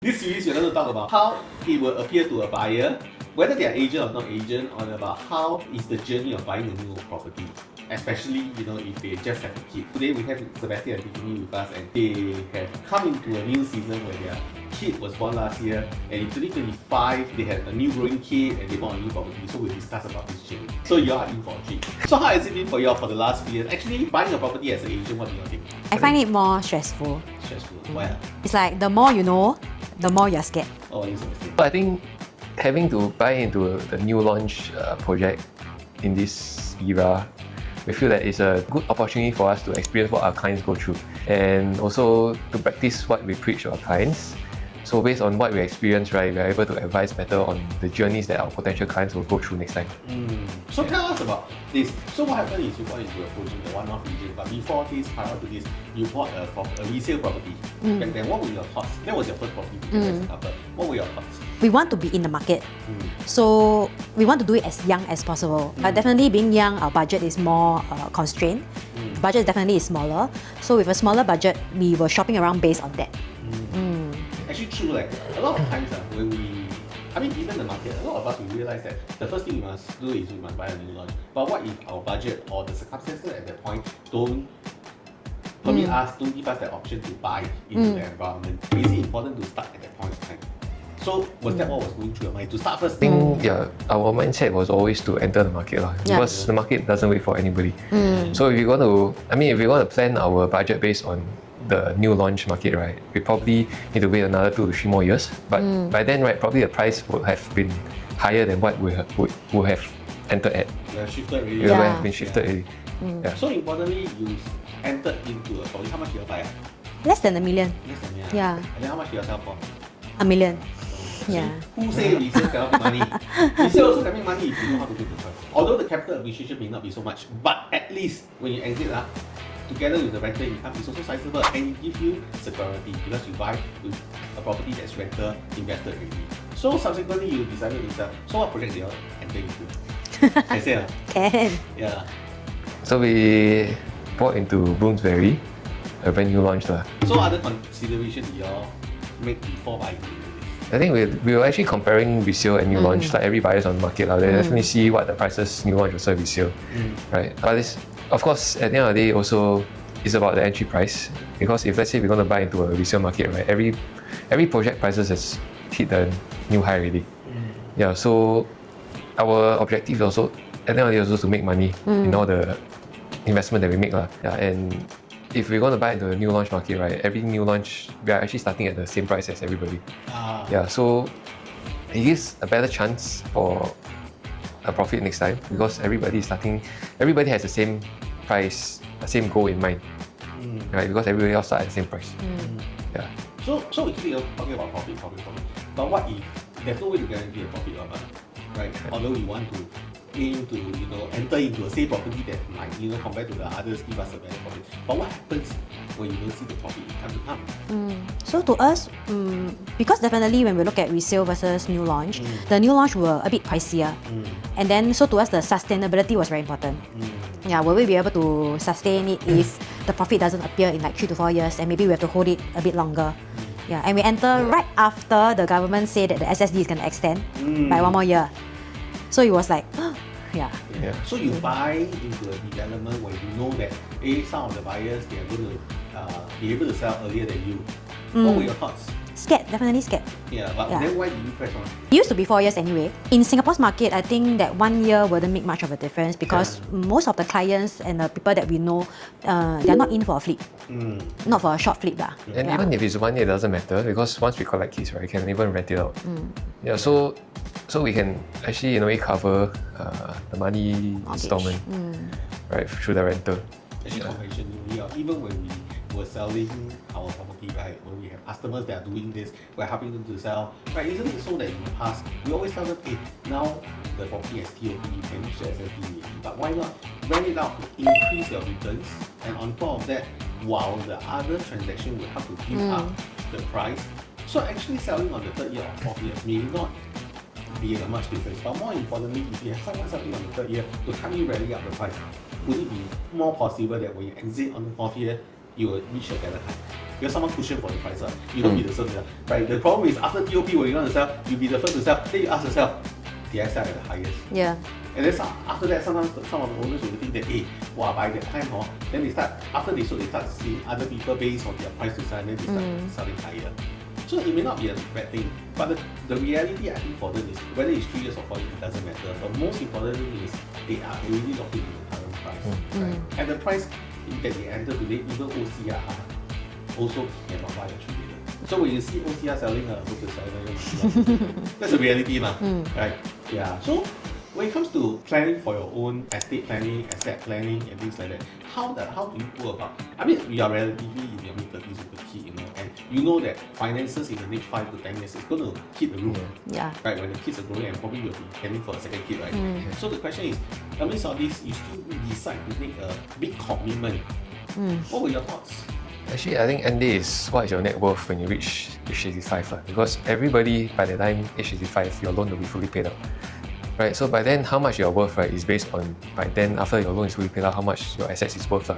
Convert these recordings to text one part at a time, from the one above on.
This series we're going to talk about how it will appear to a buyer, whether they are agent or not agent, or about how is the journey of buying a new property. Especially, if they just have a kid. Today we have Sebastian and Tiffany with us, and they have come into a new season where their kid was born last year, and in 2025 they had a new growing kid and they bought a new property. So we'll discuss about this journey. So you are in for a treat. So how has it been for you all for the last few years? Actually, buying a property as an agent, what do you think? I find it more stressful. Stressful. Why? It's like the more you know, the more you're scared. Oh, yes, Sebastian. I think having to buy into the new launch project in this era, we feel that it's a good opportunity for us to experience what our clients go through and also to practice what we preach to our clients. So based on what we experience, right, we're able to advise better on the journeys that our potential clients will go through next time. So tell us about this. So what happened is you got into a project, the one-off agent, but before this, prior to this, you bought a resale property. Back then, what were your thoughts? That was your first property as a couple. What were your thoughts? We want to be in the market. So we want to do it as young as possible. But definitely being young, our budget is more constrained. The budget definitely is smaller. So with a smaller budget, we were shopping around based on that. Actually true, like a lot of times when even the market, a lot of us we realize that the first thing we must do is we must buy a new launch. But what if our budget or the circumstances at that point don't permit us, don't give us that option to buy into the environment? Is it important to start at that point of time? So was that what was going through your mind? To start first? I think our mindset was always to enter the market because the market doesn't wait for anybody. So if you want to plan our budget based on the new launch market, right, we probably need to wait another 2 to 3 more years. But by then, right, probably the price would have been higher than what we would have entered at. Shifted already. It would have been shifted already. So importantly, you entered into a property. How much did you buy? Less than $1 million. Less than Yeah. And then how much did you sell for? $1 million. So Yeah. who say resale cannot make money? Resale also can make money if you know how to do the price. Although the capital appreciation may not be so much, but at least when you exit, together with the rental income, it's also sizable and it gives you security because you buy with a property that's rental invested already. So subsequently, you decided to sell. So what project did you enter into? I say Can. Yeah. So we bought into Bloomsbury, a brand new launch. So other considerations did you all make before buying into this? I think we were actually comparing resale and new launch, like every buyer's on the market. They definitely see what the prices new launch versus resale, right? But this, of course, at the end of the day, also is about the entry price. Because if let's say we're going to buy into a resale market, right, every project prices has hit the new high already. Yeah, so our objective also at the end of the day is also to make money in all the investment that we make. Yeah, and if we're going to buy into a new launch market, right, every new launch, we are actually starting at the same price as everybody. Yeah, so it gives a better chance for a profit next time because everybody has the same price, the same goal in mind, right? Because everybody else starts at the same price. Yeah. So we keep talking about profit. But what if there's no way to guarantee a profit, right? Although we want to aim to enter into a safe property that might compared to the others give us a better profit. But what happens when you don't see the profit income to come? So to us, because definitely when we look at resale versus new launch, the new launch were a bit pricier. And then so to us the sustainability was very important. Yeah, will we be able to sustain it if the profit doesn't appear in like 3 to 4 years and maybe we have to hold it a bit longer? Yeah, and we enter right after the government said that the SSD is going to extend by 1 more year. So it was like, yeah. So you buy into a development where you know that some of the buyers they are going to be able to sell earlier than you. What were your thoughts? Scared, definitely scared. Yeah, but then why did you press on? It used to be 4 years anyway. In Singapore's market, I think that 1 year wouldn't make much of a difference because most of the clients and the people that we know, they're not in for a flip. Not for a short flip. And even if it's 1 year, it doesn't matter because once we collect keys, right, we can even rent it out. Yeah, so we can actually cover the money installment, right, through the rental. Actually, conventionally, even when we were selling our property, right, when we have customers that are doing this, we're helping them to sell, right, isn't it so that in the past, we always tell them, hey, now the property has TOP, you can reach the SSD, but why not rent it out to increase your returns, and on top of that, while the other transaction will help to give up the price, so actually selling on the 3rd year or 4th year may not be a much difference, but more importantly, if you have someone selling on the 3rd year to help you rally up the price, would it be more possible that when you exit on the 4th year, you will reach a better high? because someone cushion for the price. You don't be the first to sell. Right? The problem is after TOP when you want to sell, you be the first to sell, then you ask yourself, did I sell at the highest? Yeah. And then after that, sometimes some of the owners will think that, hey, wow, by that time, then they start, after they sold, they start seeing other people based on their price to sell, and then they start selling higher. So it may not be a bad thing, but the reality I think for them is whether it's 3 years or 4 years, it doesn't matter. But most important thing is they are really locked in the current price. Right? And the price that they enter today, even OCR also cannot buy a 3-year. So when you see OCR selling a book to sell, that's the reality, right? Yeah. So when it comes to planning for your own estate planning, asset planning, and things like that, how do you go about? I mean, you are relatively in your mid-30s with a kid, and you know that finances in the next 5 to 10 years is going to hit the roof. Yeah. Right, when the kids are growing and probably you'll be planning for a second kid, right? So the question is, amidst all this, you still decide to make a big commitment. What were your thoughts? Actually, I think end is what is your net worth when you reach age 85. Because everybody, by the time age 85, your loan will be fully paid out. Right, so by then, how much you're worth, right, is based on, by then, after your loan is fully paid out, how much your assets is worth.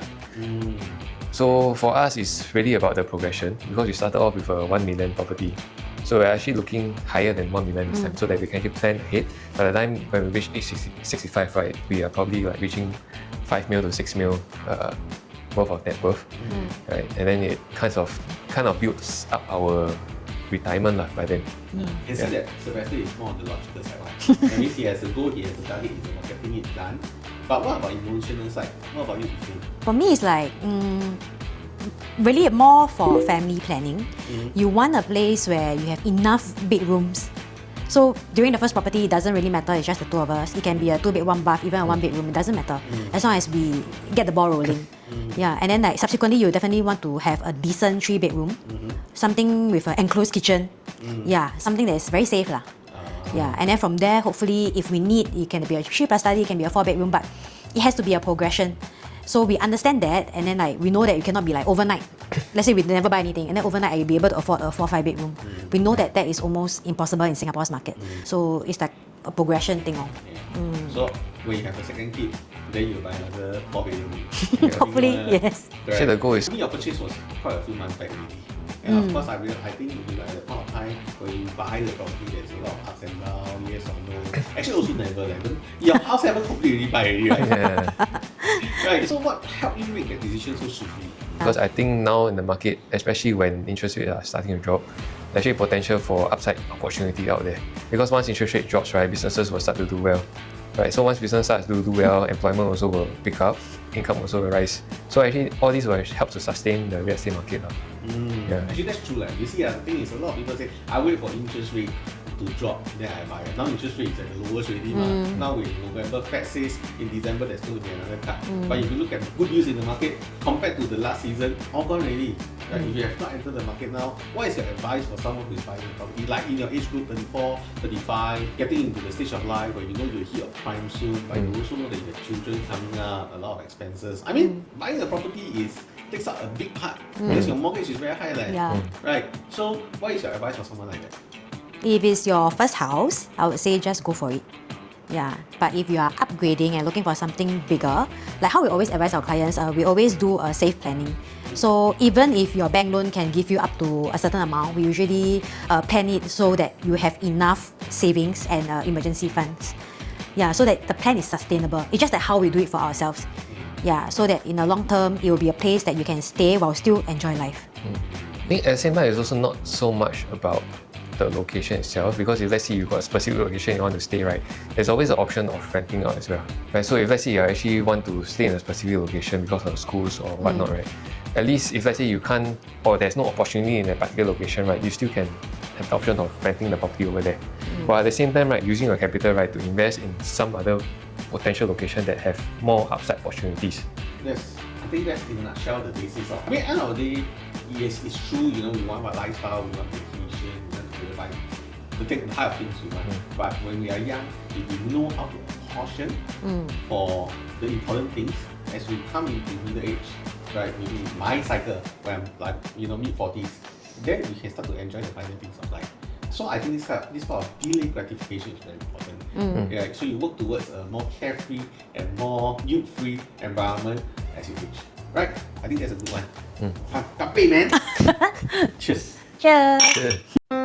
So for us, it's really about the progression, because we started off with a 1 million property. So we're actually looking higher than 1 million this time, so that we can actually plan ahead. By the time when we reach age 65, right, we are probably like reaching 5 mil to 6 mil worth of net worth, right? And then it kind of builds up our retirement by then. You can see that Sebastian is more on the logical side. Right? That means he has a goal, he has a target, he's about getting it done. But what about emotional side? What about you, Tiffany? For me, it's like really more for family planning. You want a place where you have enough bedrooms. So during the first property, it doesn't really matter, it's just the two of us. It can be a 2-bed, 1 bath, even a 1-bedroom, it doesn't matter. As long as we get the ball rolling. Yeah, and then like subsequently, you definitely want to have a decent 3-bedroom, something with an enclosed kitchen. Yeah, something that is very safe lah. Yeah, and then from there, hopefully, if we need, it can be a 3+ study, it can be a 4-bedroom, but it has to be a progression. So we understand that, and then like we know that you cannot be like overnight. Let's say we never buy anything, and then overnight I'll be able to afford a 4-5 bedroom. We know that that is almost impossible in Singapore's market. So it's like a progression thing. So when you have a second kid, then you buy another 4-bedroom. Hopefully, yes. Right. So the goal is, I mean, your purchase was quite a few months back already. And of course, I think it will be like the point of time when you buy the property, there's a lot of ups and downs, yes or no. Actually, also never. Your house ever completely buy already, right? Right. So what helped you make that decision so swiftly? because I think now in the market, especially when interest rates are starting to drop, there's actually potential for upside opportunity out there. Because once interest rate drops, right, businesses will start to do well. Right, so once business starts to do well, employment also will pick up, income also will rise. So actually, all these will help to sustain the real estate market. Yeah. Actually, that's true. You see, the thing is, a lot of people say, I wait for interest rate to drop, then I buy it. Now interest rate is at the lowest already. Now in November, Fed says in December there's going to be another cut. But if you look at the good news in the market, compared to the last season, all gone already. Right? If you have not entered the market now, what is your advice for someone who is buying a property? Like in your age group, 34, 35, getting into the stage of life where you know you'll hit your prime soon, but you also know that you have children coming up, a lot of expenses. I mean, buying a property takes up a big part because your mortgage is very high. Right? So what is your advice for someone like that? If it's your first house, I would say just go for it. Yeah, but if you are upgrading and looking for something bigger, like how we always advise our clients, we always do a safe planning. So even if your bank loan can give you up to a certain amount, we usually plan it so that you have enough savings and emergency funds. Yeah, so that the plan is sustainable. It's just that how we do it for ourselves. Yeah, so that in the long term, it will be a place that you can stay while still enjoy life. I think at the same time, it's also not so much about the location itself, because if let's say you've got a specific location you want to stay, right, there's always the option of renting out as well, right? So if let's say you actually want to stay in a specific location because of schools or whatnot, right, at least if let's say you can't, or there's no opportunity in a particular location, right, you still can have the option of renting the property over there. But at the same time, right, using your capital, right, to invest in some other potential location that have more upside opportunities. Yes, I think that's in a nutshell the basis of. I mean, at the end of the day, yes, it's true. You know, we want our lifestyle, we want vacation, we want to take the type of things we want. But when we are young, if we know how to apportion for the important things, as we come into middle age, right? Maybe my cycle when I'm like mid-40s, then we can start to enjoy the finer things of life. So I think this part of delayed gratification is very important. Yeah, so you work towards a more carefree and more youth-free environment as you age. Right? I think that's a good one. Kapei, man. Cheers. Cheers. Yeah.